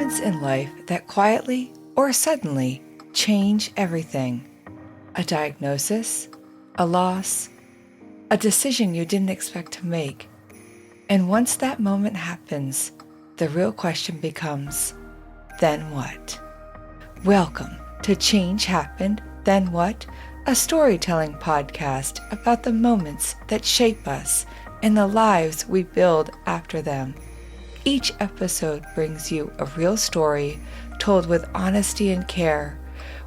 moments in life that quietly or suddenly change everything. A diagnosis, a loss, a decision you didn't expect to make. And once that moment happens, the real question becomes, then what? Welcome to Change Happened, Then What? A storytelling podcast about the moments that shape us and the lives we build after them. Each episode brings you a real story told with honesty and care,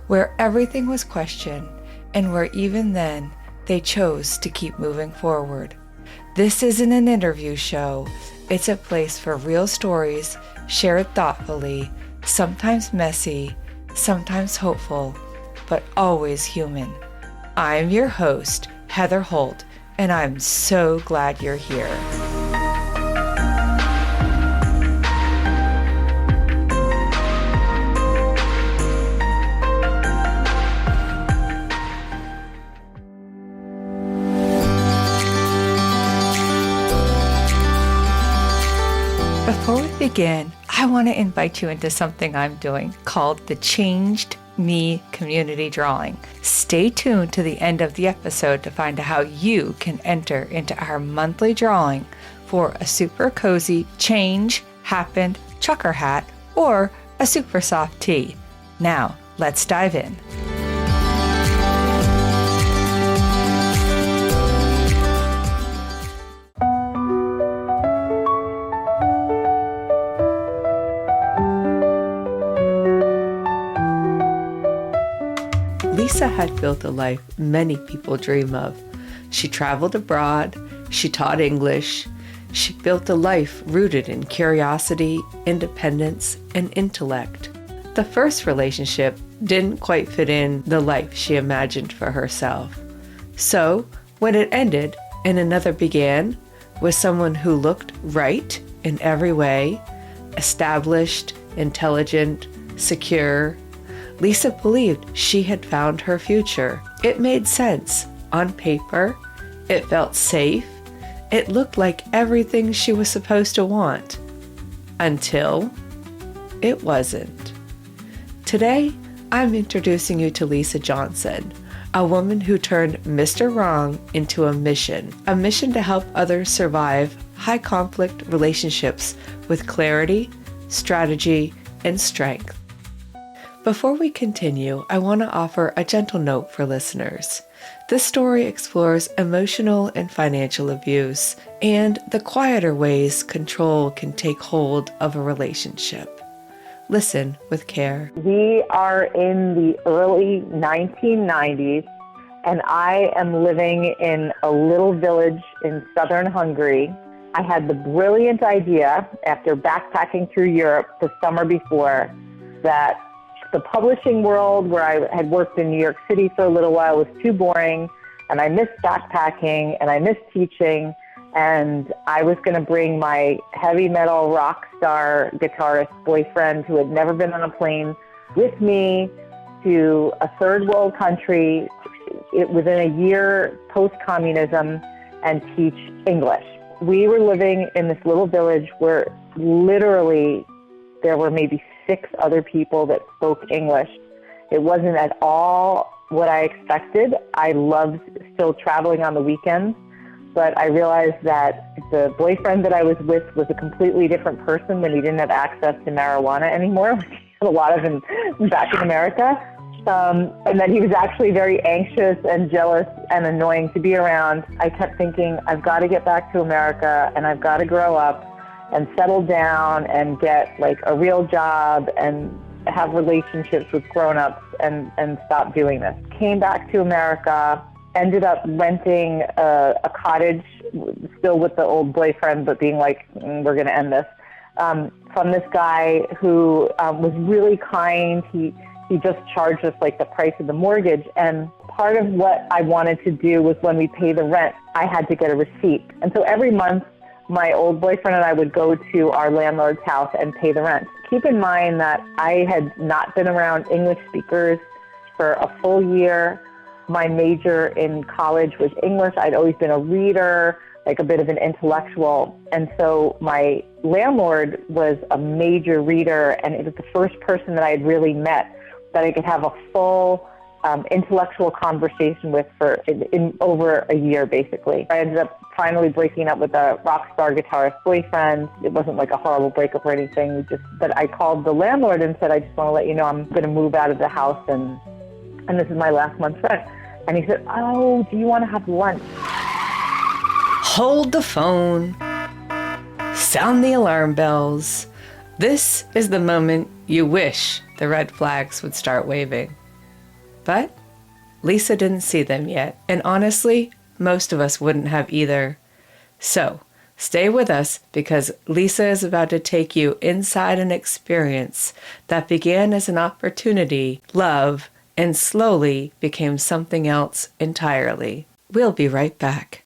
where everything was questioned and where even then they chose to keep moving forward. This isn't an interview show. It's a place for real stories shared thoughtfully, sometimes messy, sometimes hopeful, but always human. I'm your host, Heather Holt, and I'm so glad you're here. Before we begin, I want to invite you into something I'm doing called the Changed Me Community Drawing. Stay tuned to the end of the episode to find out how you can enter into our monthly drawing for a super cozy Change Happened trucker hat or a super soft tee. Now, let's dive in. Lisa had built a life many people dream of. She traveled abroad, she taught English, she built a life rooted in curiosity, independence, and intellect. The first relationship didn't quite fit in the life she imagined for herself. So, when it ended and another began with someone who looked right in every way, established, intelligent, secure, Lisa believed she had found her future. It made sense. On paper, it felt safe. It looked like everything she was supposed to want. Until it wasn't. Today, I'm introducing you to Lisa Johnson, a woman who turned Mr. Wrong into a mission to help others survive high-conflict relationships with clarity, strategy, and strength. Before we continue, I want to offer a gentle note for listeners. This story explores emotional and financial abuse and the quieter ways control can take hold of a relationship. Listen with care. We are in the early 1990s, and I am living in a little village in southern Hungary. I had the brilliant idea, after backpacking through Europe the summer before, that the publishing world, where I had worked in New York City for a little while, was too boring, and I missed backpacking, and I missed teaching, and I was going to bring my heavy metal rock star guitarist boyfriend, who had never been on a plane, with me to a third world country within a year post-communism and teach English. We were living in this little village where literally there were maybe 6 other people that spoke English. It wasn't at all what I expected. I loved still traveling on the weekends, but I realized that the boyfriend that I was with was a completely different person when he didn't have access to marijuana anymore, which he had a lot of back in America. And that he was actually very anxious and jealous and annoying to be around. I kept thinking, I've got to get back to America, and I've got to grow up and settle down and get like a real job and have relationships with grown-ups and stop doing this. Came back to America, ended up renting a cottage, still with the old boyfriend, but being like, we're going to end this, from this guy who was really kind. He just charged us like the price of the mortgage. And part of what I wanted to do was when we pay the rent, I had to get a receipt. And so every month, my old boyfriend and I would go to our landlord's house and pay the rent. Keep in mind that I had not been around English speakers for a full year. My major in college was English. I'd always been a reader. like a bit of an intellectual. And so my landlord was a major reader, and it was the first person that I had really met that I could have a full intellectual conversation with for in over a year, basically. I ended up finally breaking up with a rock star guitarist boyfriend. It wasn't like a horrible breakup or anything, but I called the landlord and said, I just want to let you know I'm going to move out of the house, and this is my last month's rent. And he said, oh, do you want to have lunch? Hold the phone. Sound the alarm bells. This is the moment you wish the red flags would start waving. But Lisa didn't see them yet, and honestly, most of us wouldn't have either. So, stay with us because Lisa is about to take you inside an experience that began as an opportunity, love, and slowly became something else entirely. We'll be right back.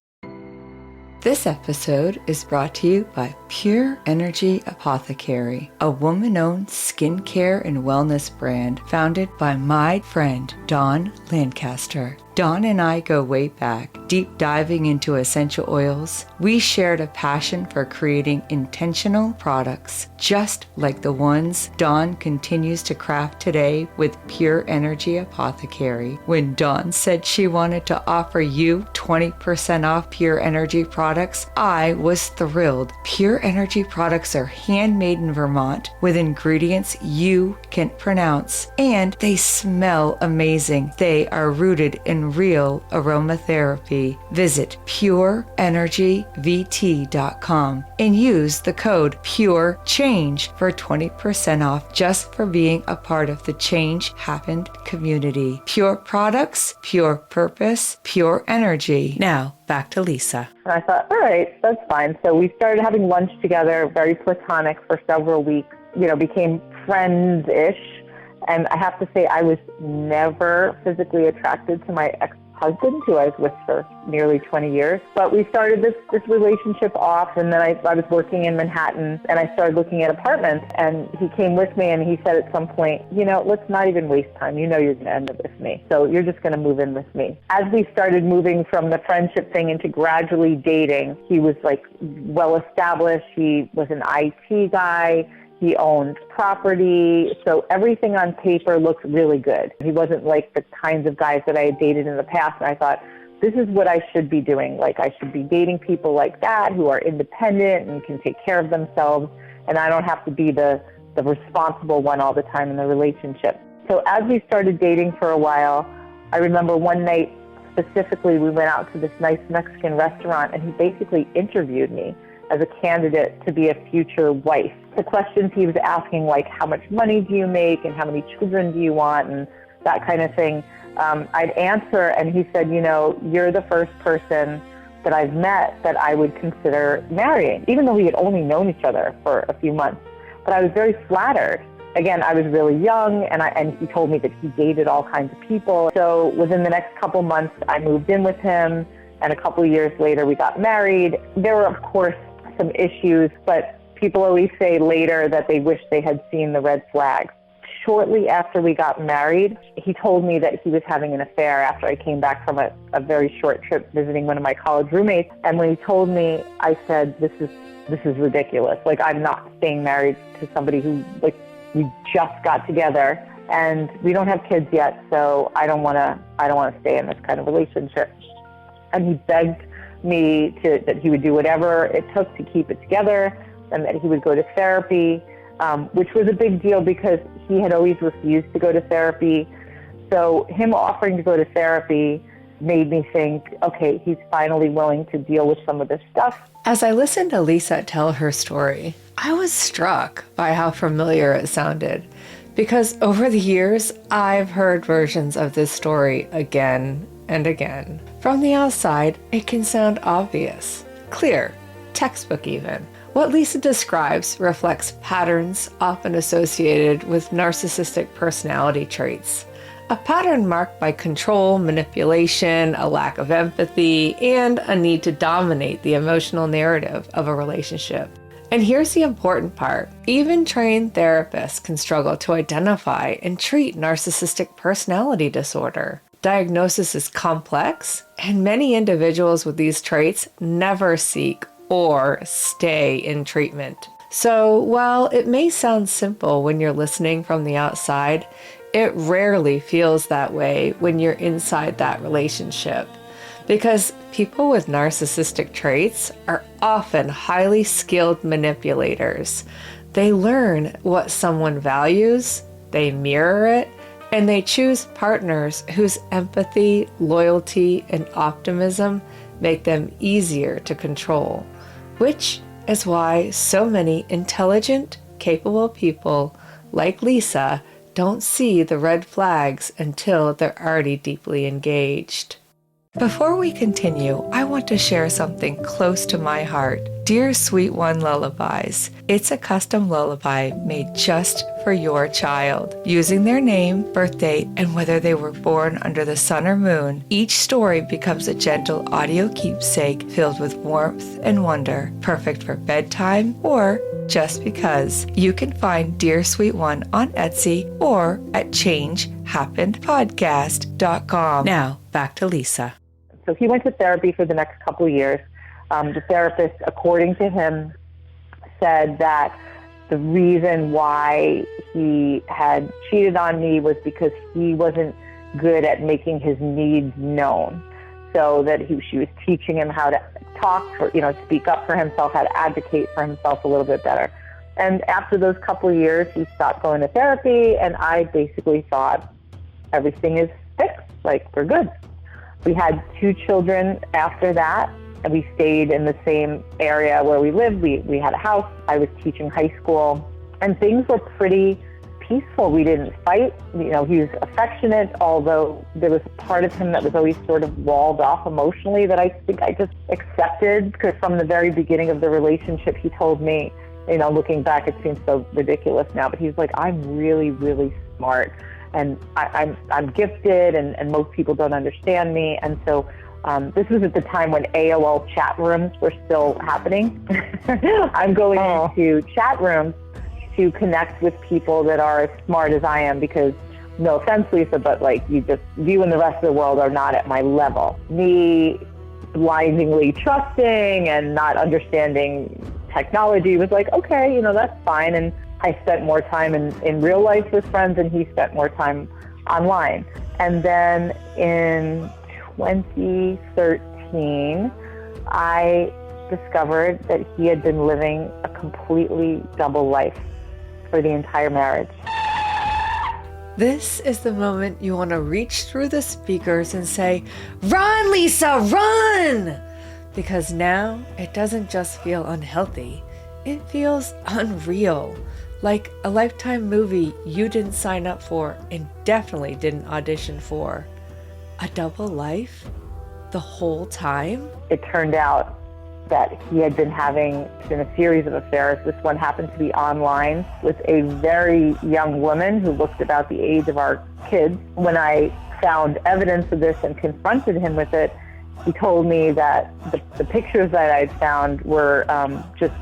This episode is brought to you by Pure Energy Apothecary, a woman-owned skincare and wellness brand founded by my friend Dawn Lancaster. Dawn and I go way back, deep diving into essential oils. We shared a passion for creating intentional products, just like the ones Dawn continues to craft today with Pure Energy Apothecary. When Dawn said she wanted to offer you 20% off Pure Energy products, I was thrilled. Pure Energy products are handmade in Vermont with ingredients you can pronounce, and they smell amazing. They are rooted in real aromatherapy. Visit pureenergyvt.com and use the code PURECHANGE for 20% off just for being a part of the Change Happened community. Pure products, pure purpose, pure energy. Now, back to Lisa. And I thought, all right, that's fine. So we started having lunch together, very platonic for several weeks, became friends-ish. And I have to say, I was never physically attracted to my ex-husband, who I was with for nearly 20 years. But we started this relationship off, and then I was working in Manhattan, and I started looking at apartments. And he came with me, and he said at some point, let's not even waste time. You're going to end up with me. So you're just going to move in with me. As we started moving from the friendship thing into gradually dating, he was well-established. He was an IT guy. He owned property, so everything on paper looked really good. He wasn't like the kinds of guys that I had dated in the past, and I thought, this is what I should be doing. I should be dating people like that who are independent and can take care of themselves, and I don't have to be the responsible one all the time in the relationship. So as we started dating for a while, I remember one night specifically we went out to this nice Mexican restaurant, and he basically interviewed me as a candidate to be a future wife. The questions he was asking, like how much money do you make and how many children do you want and that kind of thing, I'd answer, and he said, you're the first person that I've met that I would consider marrying, even though we had only known each other for a few months. But I was very flattered. Again, I was really young, and he told me that he dated all kinds of people. So within the next couple months, I moved in with him, and a couple of years later, we got married. There were, of course, some issues, but people always say later that they wish they had seen the red flags. Shortly after we got married, he told me that he was having an affair after I came back from a very short trip visiting one of my college roommates. And when he told me, I said, this is ridiculous. I'm not staying married to somebody who, we just got together, and we don't have kids yet, so I don't want to stay in this kind of relationship. And he begged me that he would do whatever it took to keep it together, and that he would go to therapy, which was a big deal because he had always refused to go to therapy. So him offering to go to therapy made me think, okay, he's finally willing to deal with some of this stuff. As I listened to Lisa tell her story, I was struck by how familiar it sounded. Because over the years, I've heard versions of this story again and again. From the outside, it can sound obvious, clear, textbook even. What Lisa describes reflects patterns often associated with narcissistic personality traits. A pattern marked by control, manipulation, a lack of empathy, and a need to dominate the emotional narrative of a relationship. And here's the important part. Even trained therapists can struggle to identify and treat narcissistic personality disorder. Diagnosis is complex, and many individuals with these traits never seek or stay in treatment. So while it may sound simple when you're listening from the outside, it rarely feels that way when you're inside that relationship. Because people with narcissistic traits are often highly skilled manipulators. They learn what someone values, they mirror it, and they choose partners whose empathy, loyalty, and optimism make them easier to control, which is why so many intelligent, capable people like Lisa don't see the red flags until they're already deeply engaged. Before we continue, I want to share something close to my heart. Dear Sweet One Lullabies. It's a custom lullaby made just for your child. Using their name, birth date, and whether they were born under the sun or moon, each story becomes a gentle audio keepsake filled with warmth and wonder, perfect for bedtime or just because. You can find Dear Sweet One on Etsy or at changehappenedpodcast.com. Now, back to Lisa. So he went to therapy for the next couple of years. The therapist, according to him, said that the reason why he had cheated on me was because he wasn't good at making his needs known. So that she was teaching him how to talk, speak up for himself, how to advocate for himself a little bit better. And after those couple of years, he stopped going to therapy, and I basically thought everything is fixed, like we're good. We had 2 children after that, and we stayed in the same area where we lived. We had a house. I was teaching high school, and things were pretty peaceful. We didn't fight. He was affectionate, although there was a part of him that was always sort of walled off emotionally that I think I just accepted, because from the very beginning of the relationship, he told me, looking back, it seems so ridiculous now, but he's like, I'm really, really smart. And I'm gifted, and most people don't understand me. And so this was at the time when AOL chat rooms were still happening. I'm going into chat rooms to connect with people that are as smart as I am, because, no offense, Lisa, but you and the rest of the world are not at my level. Me blindingly trusting and not understanding technology was like, okay, that's fine. And I spent more time in real life with friends, and he spent more time online. And then in 2013, I discovered that he had been living a completely double life for the entire marriage. This is the moment you want to reach through the speakers and say, "Run, Lisa, run!" Because now it doesn't just feel unhealthy, it feels unreal. Like a Lifetime movie you didn't sign up for and definitely didn't audition for. A double life? The whole time? It turned out that he had been having a series of affairs. This one happened to be online with a very young woman who looked about the age of our kids. When I found evidence of this and confronted him with it, he told me that the pictures that I'd found were just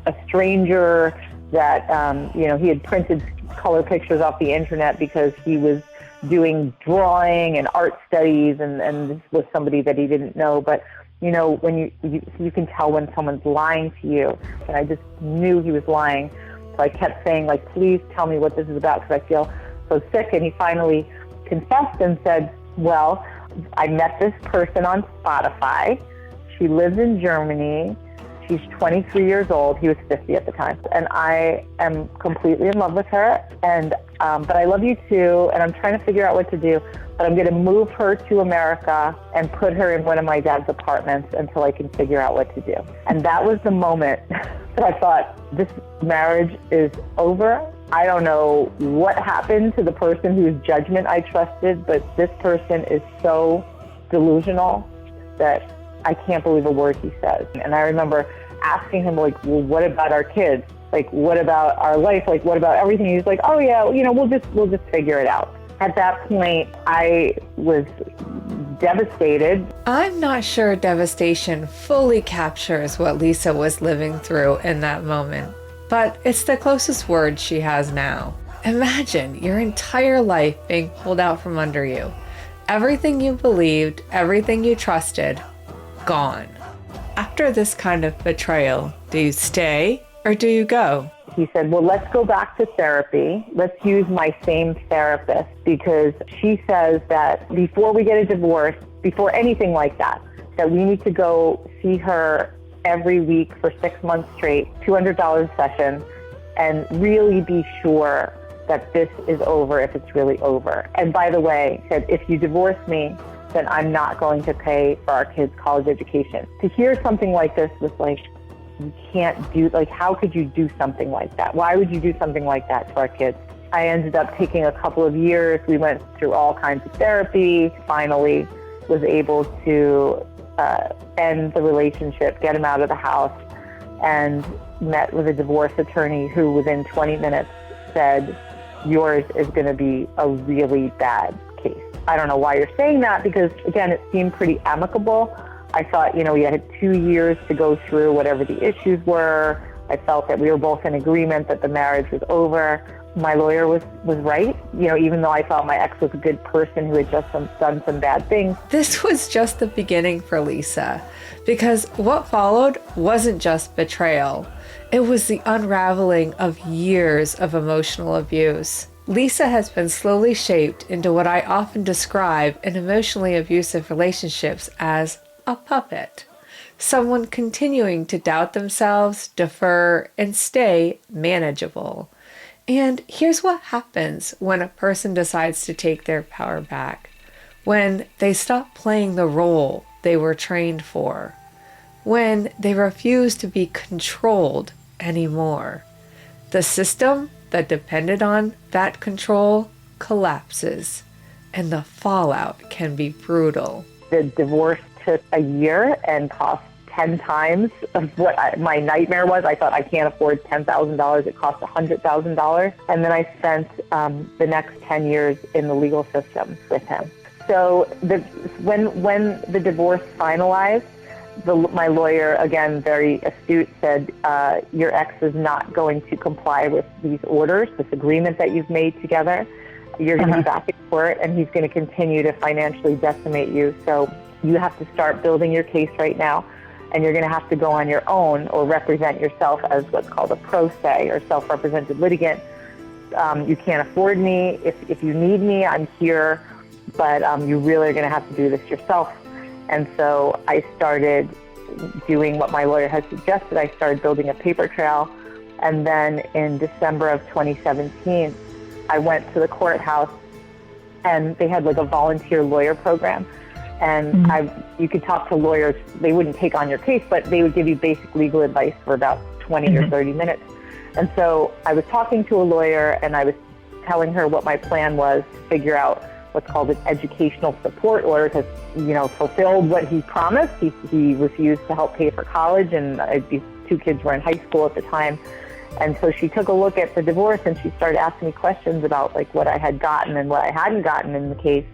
a stranger, that he had printed color pictures off the internet because he was doing drawing and art studies, and this was somebody that he didn't know. But when you can tell when someone's lying to you, and I just knew he was lying. So I kept saying, please tell me what this is about, because I feel so sick. And he finally confessed and said, well, I met this person on Spotify. She lives in Germany. She's 23 years old. He was 50 at the time. And I am completely in love with her. And but I love you too. And I'm trying to figure out what to do. But I'm going to move her to America and put her in one of my dad's apartments until I can figure out what to do. And that was the moment that I thought, this marriage is over. I don't know what happened to the person whose judgment I trusted, but this person is so delusional that I can't believe a word he says. And I remember asking him, well, what about our kids? What about our life? What about everything? He's like, oh yeah, we'll just figure it out. At that point, I was devastated. I'm not sure devastation fully captures what Lisa was living through in that moment, but it's the closest word she has now. Imagine your entire life being pulled out from under you. Everything you believed, everything you trusted, gone. After this kind of betrayal, do you stay or do you go? He said, well, let's go back to therapy. Let's use my same therapist, because she says that before we get a divorce, before anything like that, that we need to go see her every week for 6 months straight, $200 a session, and really be sure that this is over if it's really over. And by the way, said, if you divorce me, then I'm not going to pay for our kids' college education. To hear something like this was like, you can't do, like, how could you do something like that? Why would you do something like that to our kids? I ended up taking a couple of years. We went through all kinds of therapy, finally was able to end the relationship, get him out of the house, and met with a divorce attorney who within 20 minutes said, yours is going to be a really bad case. I don't know why you're saying that, because again, it seemed pretty amicable. I thought, we had 2 years to go through whatever the issues were. I felt that we were both in agreement that the marriage was over. My lawyer was right, even though I thought my ex was a good person who had just done some bad things. This was just the beginning for Lisa, because what followed wasn't just betrayal. It was the unraveling of years of emotional abuse. Lisa has been slowly shaped into what I often describe in emotionally abusive relationships as a puppet. Someone continuing to doubt themselves, defer, and stay manageable. And here's what happens when a person decides to take their power back. When they stop playing the role they were trained for. When they refuse to be controlled anymore. The system that depended on that control collapses, and the fallout can be brutal. The divorce took a year and cost 10 times of what my nightmare was. I thought, I can't afford $10,000. It cost $100,000. And then I spent the next 10 years in the legal system with him. So when the divorce finalized, my lawyer, again, very astute, said, your ex is not going to comply with these orders, this agreement that you've made together. You're going to be back in court, and he's going to continue to financially decimate you. So you have to start building your case right now, and you're going to have to go on your own or represent yourself as what's called a pro se or self-represented litigant. You can't afford me. If you need me, I'm here, but you really are going to have to do this yourself. And so I started doing what my lawyer had suggested. I started building a paper trail. And then in December of 2017, I went to the courthouse, and they had like a volunteer lawyer program. And you could talk to lawyers. They wouldn't take on your case, but they would give you basic legal advice for about 20 or 30 minutes. And so I was talking to a lawyer, and I was telling her what my plan was to figure out what's called an educational support order, because, fulfilled what he promised. He refused to help pay for college, and these two kids were in high school at the time. And so she took a look at the divorce, and she started asking me questions about like what I had gotten and what I hadn't gotten in the case.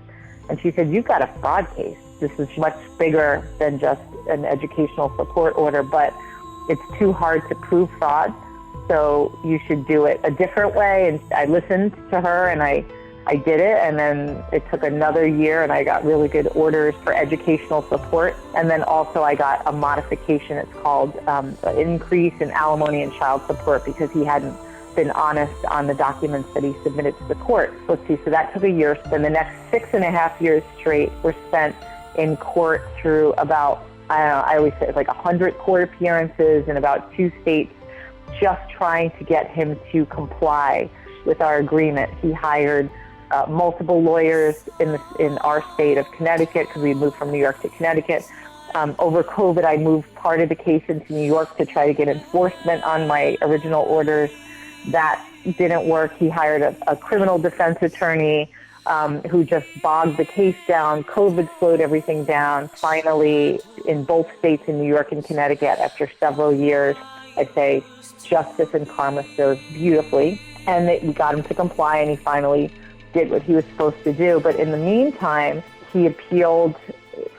And she said, you've got a fraud case. This is much bigger than just an educational support order, but it's too hard to prove fraud. So you should do it a different way. And I listened to her, and I did it. And then it took another year, and I got really good orders for educational support. And then also I got a modification. It's called an increase in alimony and child support, because he hadn't been honest on the documents that he submitted to the court. Let's see, so that took a year. Then the next 6.5 years straight were spent in court through about, I always say it's like 100 court appearances in about 2 states, just trying to get him to comply with our agreement. He hired multiple lawyers in our state of Connecticut, because we moved from New York to Connecticut. Over COVID, I moved part of the case into New York to try to get enforcement on my original orders. That didn't work. He hired a criminal defense attorney who just bogged the case down. COVID slowed everything down. Finally, in both states, in New York and Connecticut, after several years, I say justice and karma served beautifully. And we got him to comply, and he finally did what he was supposed to do. But in the meantime, he appealed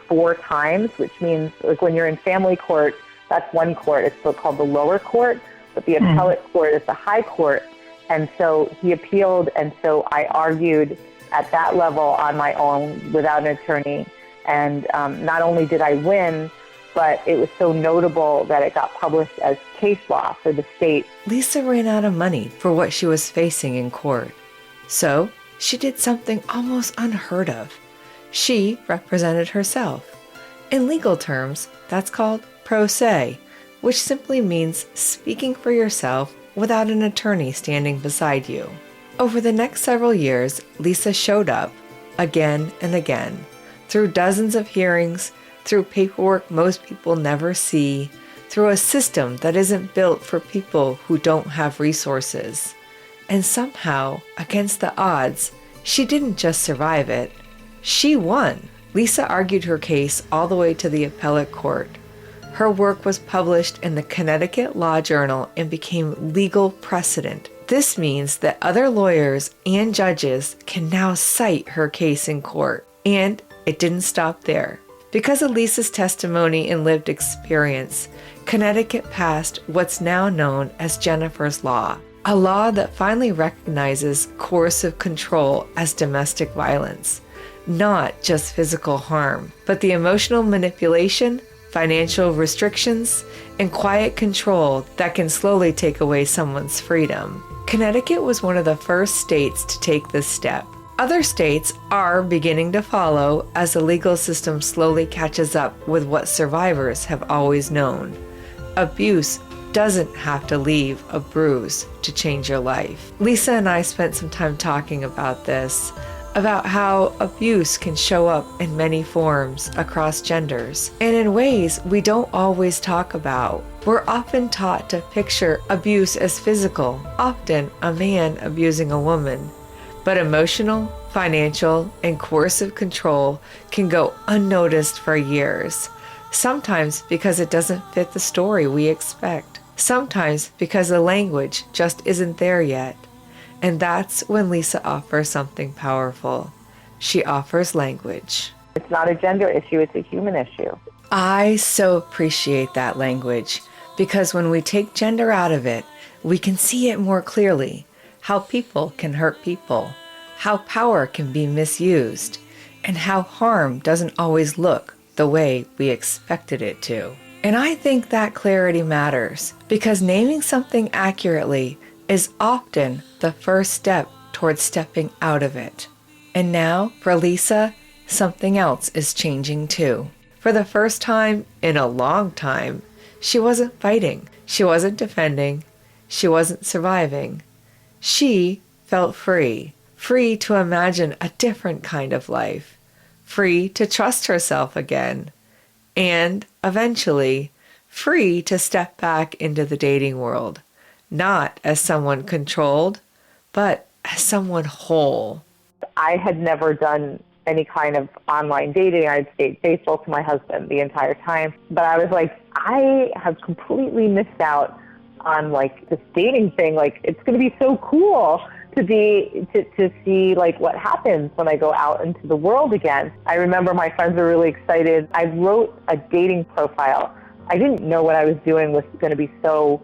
4 times, which means like when you're in family court, that's one court. It's still called the lower court, but the appellate court is the high court. And so he appealed, and so I argued at that level on my own without an attorney. And not only did I win, but it was so notable that it got published as case law for the state. Lisa ran out of money for what she was facing in court. So she did something almost unheard of. She represented herself. In legal terms, that's called pro se, which simply means speaking for yourself without an attorney standing beside you. Over the next several years, Lisa showed up again and again, through dozens of hearings, through paperwork most people never see, through a system that isn't built for people who don't have resources. And somehow, against the odds, she didn't just survive it, she won. Lisa argued her case all the way to the appellate court. Her work was published in the Connecticut Law Journal and became legal precedent. This means that other lawyers and judges can now cite her case in court. And it didn't stop there. Because of Lisa's testimony and lived experience, Connecticut passed what's now known as Jennifer's Law, a law that finally recognizes coercive control as domestic violence, not just physical harm, but the emotional manipulation, financial restrictions, and quiet control that can slowly take away someone's freedom. Connecticut was one of the first states to take this step. Other states are beginning to follow as the legal system slowly catches up with what survivors have always known. Abuse doesn't have to leave a bruise to change your life. Lisa and I spent some time talking about this, about how abuse can show up in many forms across genders, and in ways we don't always talk about. We're often taught to picture abuse as physical, often a man abusing a woman. But emotional, financial, and coercive control can go unnoticed for years, sometimes because it doesn't fit the story we expect, sometimes because the language just isn't there yet. And that's when Lisa offers something powerful. She offers language. It's not a gender issue, it's a human issue. I so appreciate that language, because when we take gender out of it, we can see it more clearly. How people can hurt people, how power can be misused, and how harm doesn't always look the way we expected it to. And I think that clarity matters, because naming something accurately is often the first step towards stepping out of it. And now, for Lisa, something else is changing too. For the first time in a long time, she wasn't fighting, she wasn't defending, she wasn't surviving. She felt free, free to imagine a different kind of life, free to trust herself again, and eventually free to step back into the dating world, not as someone controlled, but as someone whole. I had never done any kind of online dating. I'd stayed faithful to my husband the entire time. But I was like, I have completely missed out on like this dating thing. Like, it's going to be so cool to see like what happens when I go out into the world again. I remember my friends were really excited. I wrote a dating profile. I didn't know what I was doing was going to be so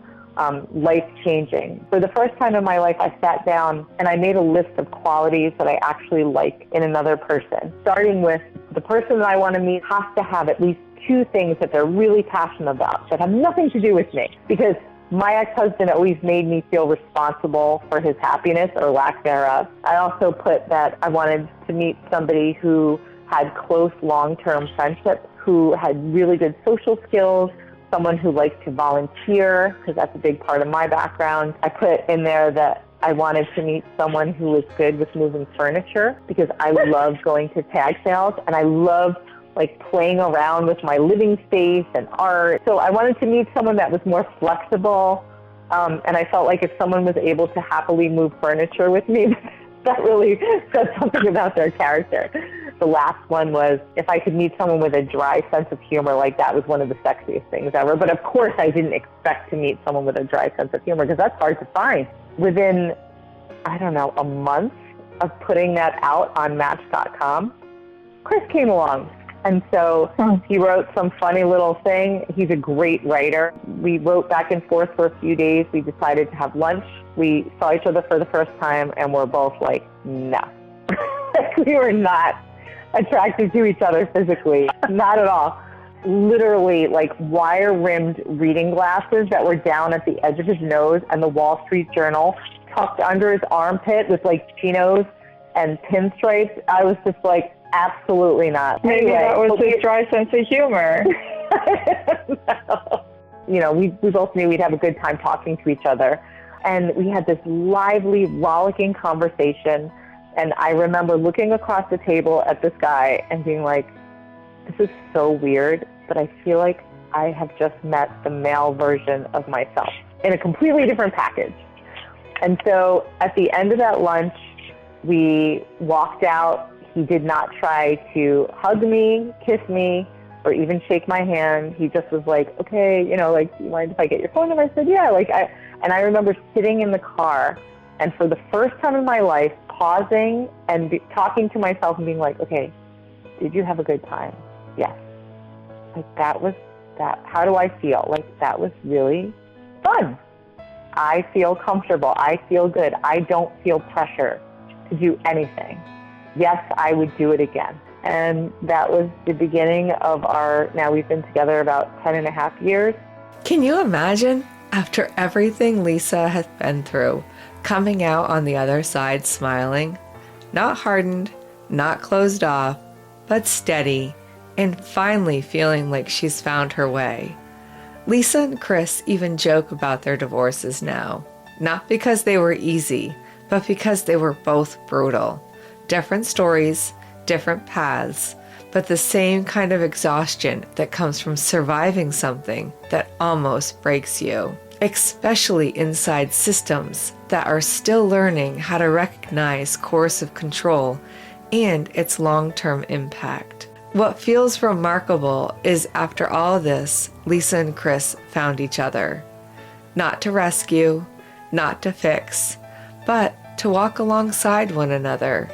life-changing. For the first time in my life, I sat down and I made a list of qualities that I actually like in another person, starting with the person that I want to meet has to have at least 2 things that they're really passionate about that have nothing to do with me, because my ex-husband always made me feel responsible for his happiness or lack thereof. I also put that I wanted to meet somebody who had close long-term friendships, who had really good social skills, someone who liked to volunteer, because that's a big part of my background. I put in there that I wanted to meet someone who was good with moving furniture, because I love going to tag sales and I love like playing around with my living space and art. So I wanted to meet someone that was more flexible. And I felt like if someone was able to happily move furniture with me, that really said something about their character. The last one was if I could meet someone with a dry sense of humor, like that was one of the sexiest things ever. But of course, I didn't expect to meet someone with a dry sense of humor, because that's hard to find. Within, I don't know, a month of putting that out on Match.com, Chris came along. And so he wrote some funny little thing. He's a great writer. We wrote back and forth for a few days. We decided to have lunch. We saw each other for the first time, and we're both like, no. We were not attracted to each other physically, not at all. Literally like wire-rimmed reading glasses that were down at the edge of his nose, and the Wall Street Journal tucked under his armpit with like chinos and pinstripes. I was just like, absolutely not. Maybe that was his dry sense of humor. No. You know, we both knew we'd have a good time talking to each other. And we had this lively, rollicking conversation. And I remember looking across the table at this guy and being like, this is so weird, but I feel like I have just met the male version of myself in a completely different package. And so at the end of that lunch, we walked out. He did not try to hug me, kiss me, or even shake my hand. He just was like, okay, you know, like, do you mind if I get your phone number? I said, yeah. And I remember sitting in the car, and for the first time in my life, pausing and talking to myself and being like, okay, did you have a good time? Yes. Like, that was that. How do I feel? Like, that was really fun. I feel comfortable. I feel good. I don't feel pressure to do anything. Yes, I would do it again. And that was the beginning of now we've been together about 10 and a half years. Can you imagine, after everything Lisa has been through, coming out on the other side smiling, not hardened, not closed off, but steady, and finally feeling like she's found her way? Lisa and Chris even joke about their divorces now, not because they were easy, but because they were both brutal. Different stories, different paths, but the same kind of exhaustion that comes from surviving something that almost breaks you, especially inside systems that are still learning how to recognize coercive control and its long-term impact. What feels remarkable is after all this, Lisa and Chris found each other. Not to rescue, not to fix, but to walk alongside one another.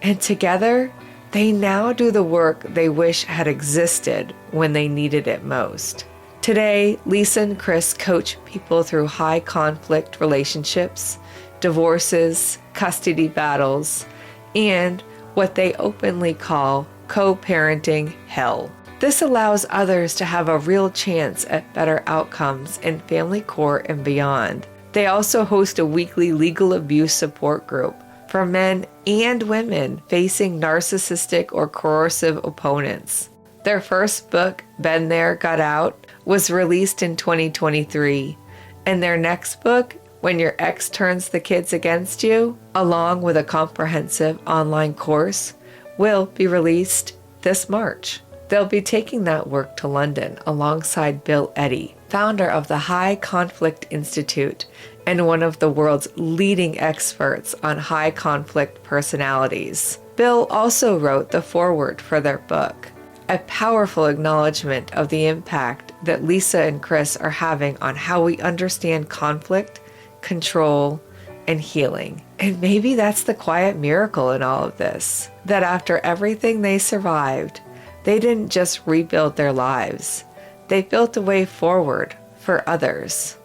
And together, they now do the work they wish had existed when they needed it most. Today, Lisa and Chris coach people through high conflict relationships, divorces, custody battles, and what they openly call co-parenting hell. This allows others to have a real chance at better outcomes in family court and beyond. They also host a weekly legal abuse support group for men and women facing narcissistic or coercive opponents. Their first book, Been There, Got Out, was released in 2023, and their next book, When Your Ex Turns the Kids Against You, along with a comprehensive online course, will be released this March. They'll be taking that work to London alongside Bill Eddy, founder of the High Conflict Institute and one of the world's leading experts on high conflict personalities. Bill also wrote the foreword for their book, a powerful acknowledgement of the impact that Lisa and Chris are having on how we understand conflict, control, and healing. And maybe that's the quiet miracle in all of this, that after everything they survived, they didn't just rebuild their lives, they built a way forward for others.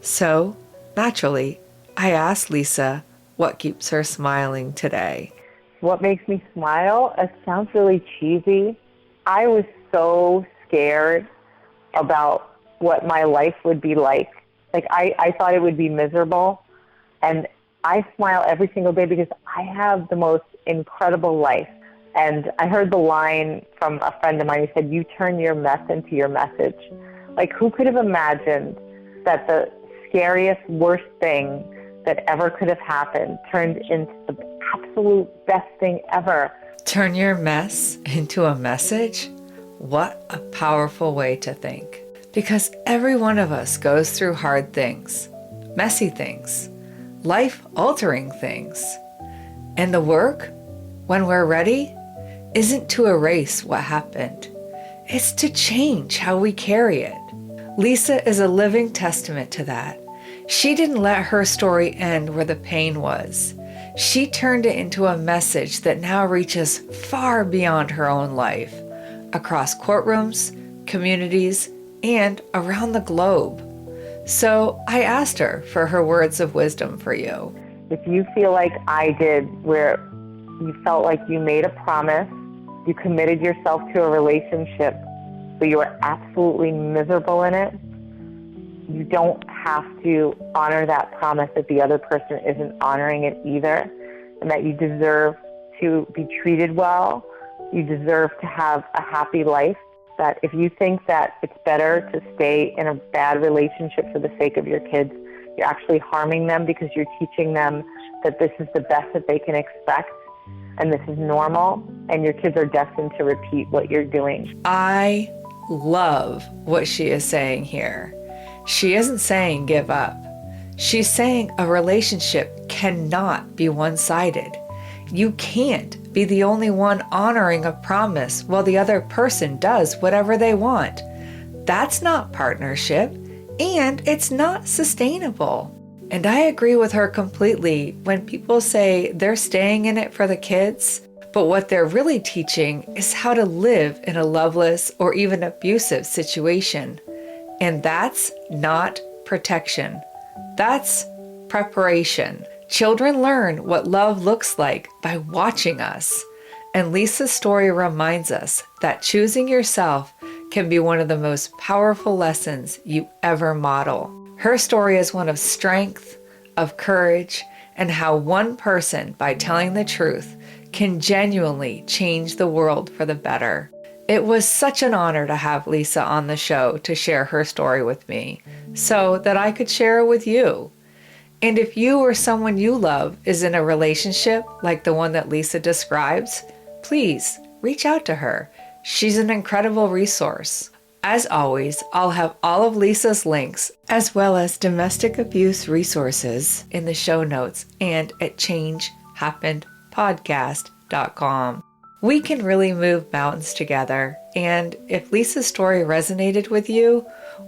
So, naturally, I asked Lisa what keeps her smiling today. What makes me smile? It sounds really cheesy. I was so scared about what my life would be like. Like, I thought it would be miserable. And I smile every single day because I have the most incredible life. And I heard the line from a friend of mine who said, you turn your mess into your message. Like, who could have imagined that the scariest, worst thing that ever could have happened turned into the absolute best thing ever? Turn your mess into a message? What a powerful way to think. Because every one of us goes through hard things, messy things, life-altering things. And the work, when we're ready, isn't to erase what happened. It's to change how we carry it. Lisa is a living testament to that. She didn't let her story end where the pain was. She turned it into a message that now reaches far beyond her own life, across courtrooms, communities, and around the globe. So I asked her for her words of wisdom for you. If you feel like I did, where you felt like you made a promise, you committed yourself to a relationship, but you were absolutely miserable in it, you don't have to honor that promise if the other person isn't honoring it either, and that you deserve to be treated well, you deserve to have a happy life, that if you think that it's better to stay in a bad relationship for the sake of your kids, you're actually harming them because you're teaching them that this is the best that they can expect and this is normal, and your kids are destined to repeat what you're doing. I love what she is saying here. She isn't saying give up. She's saying a relationship cannot be one-sided. You can't be the only one honoring a promise while the other person does whatever they want. That's not partnership, and it's not sustainable. And I agree with her completely when people say they're staying in it for the kids, but what they're really teaching is how to live in a loveless or even abusive situation. And that's not protection. That's preparation. Children learn what love looks like by watching us. And Lisa's story reminds us that choosing yourself can be one of the most powerful lessons you ever model. Her story is one of strength, of courage, and how one person, by telling the truth, can genuinely change the world for the better. It was such an honor to have Lisa on the show to share her story with me, so that I could share it with you. And if you or someone you love is in a relationship like the one that Lisa describes, please reach out to her. She's an incredible resource. As always, I'll have all of Lisa's links as well as domestic abuse resources in the show notes and at changehappenedpodcast.com. We can really move mountains together, and if Lisa's story resonated with you,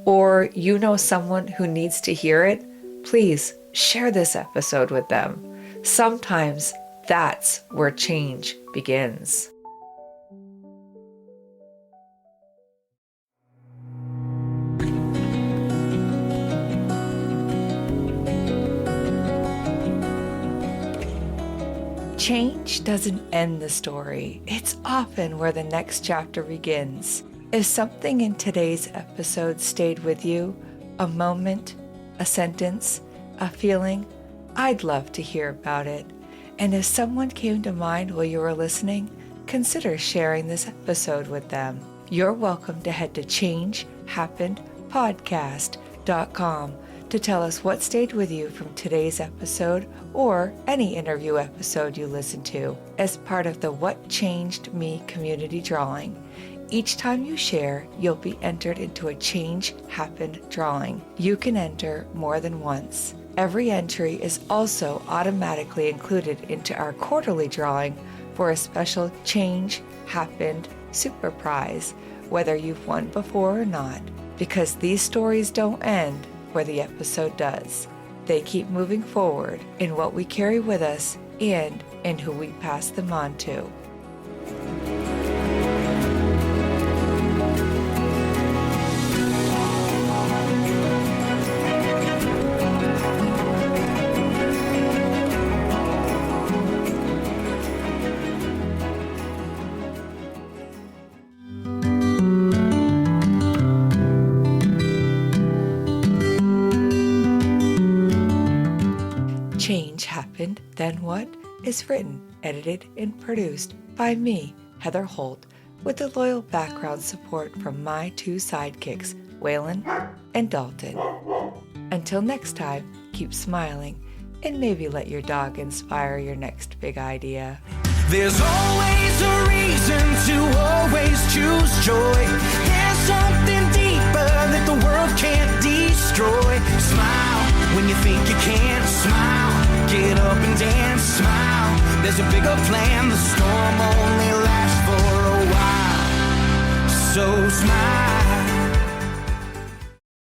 or you know someone who needs to hear it, please share this episode with them. Sometimes that's where change begins. Change doesn't end the story. It's often where the next chapter begins. If something in today's episode stayed with you, a moment, a sentence, a feeling, I'd love to hear about it. And if someone came to mind while you were listening, consider sharing this episode with them. You're welcome to head to changehappenedpodcast.com to tell us what stayed with you from today's episode or any interview episode you listened to as part of the What Changed Me community drawing. Each time you share, you'll be entered into a Change Happened drawing. You can enter more than once. Every entry is also automatically included into our quarterly drawing for a special Change Happened Super Prize, whether you've won before or not, because these stories don't end where the episode does. They keep moving forward in what we carry with us and in who we pass them on to. Change Happened, Then What? Is written, edited, and produced by me, Heather Holt, with the loyal background support from my two sidekicks, Waylon and Dalton. Until next time, keep smiling and maybe let your dog inspire your next big idea. There's always a reason to always choose joy. There's something deeper that the world can't destroy. Smile when you think you can't. Smile, get up and dance. Smile, there's a bigger plan. The storm only lasts for a while. So smile.